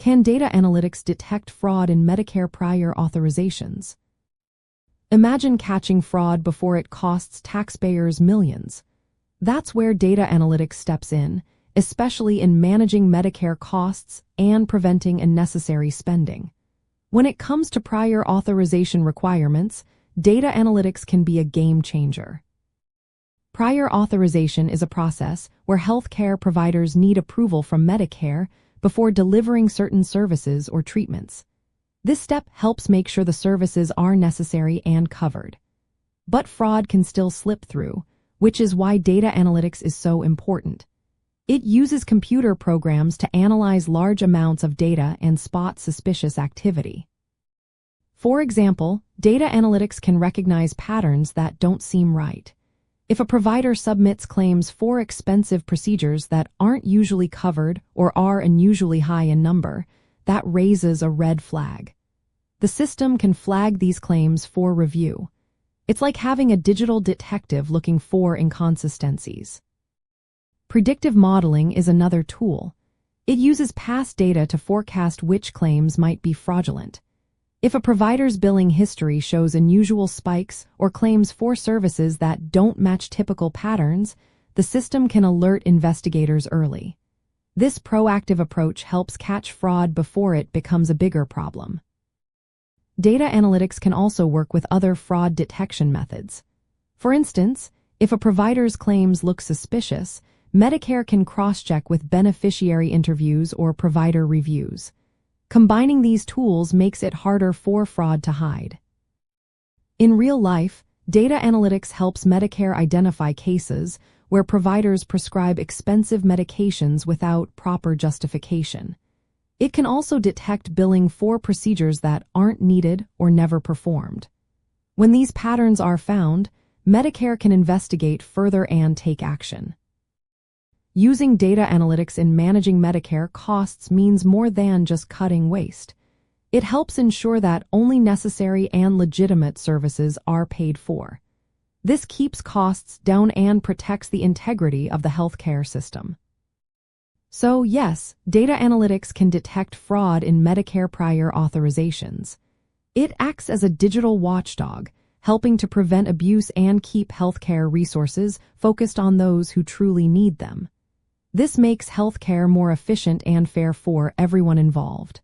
Can data analytics detect fraud in Medicare prior authorizations? Imagine catching fraud before it costs taxpayers millions. That's where data analytics steps in, especially in managing Medicare costs and preventing unnecessary spending. When it comes to prior authorization requirements, data analytics can be a game changer. Prior authorization is a process where healthcare providers need approval from Medicare before delivering certain services or treatments. This step helps make sure the services are necessary and covered. But fraud can still slip through, which is why data analytics is so important. It uses computer programs to analyze large amounts of data and spot suspicious activity. For example, data analytics can recognize patterns that don't seem right. If a provider submits claims for expensive procedures that aren't usually covered or are unusually high in number, that raises a red flag. The system can flag these claims for review. It's like having a digital detective looking for inconsistencies. Predictive modeling is another tool. It uses past data to forecast which claims might be fraudulent. If a provider's billing history shows unusual spikes or claims for services that don't match typical patterns, the system can alert investigators early. This proactive approach helps catch fraud before it becomes a bigger problem. Data analytics can also work with other fraud detection methods. For instance, if a provider's claims look suspicious, Medicare can cross-check with beneficiary interviews or provider reviews. Combining these tools makes it harder for fraud to hide. In real life, data analytics helps Medicare identify cases where providers prescribe expensive medications without proper justification. It can also detect billing for procedures that aren't needed or never performed. When these patterns are found, Medicare can investigate further and take action. Using data analytics in managing Medicare costs means more than just cutting waste. It helps ensure that only necessary and legitimate services are paid for. This keeps costs down and protects the integrity of the healthcare system. So yes, data analytics can detect fraud in Medicare prior authorizations. It acts as a digital watchdog, helping to prevent abuse and keep healthcare resources focused on those who truly need them. This makes healthcare more efficient and fair for everyone involved.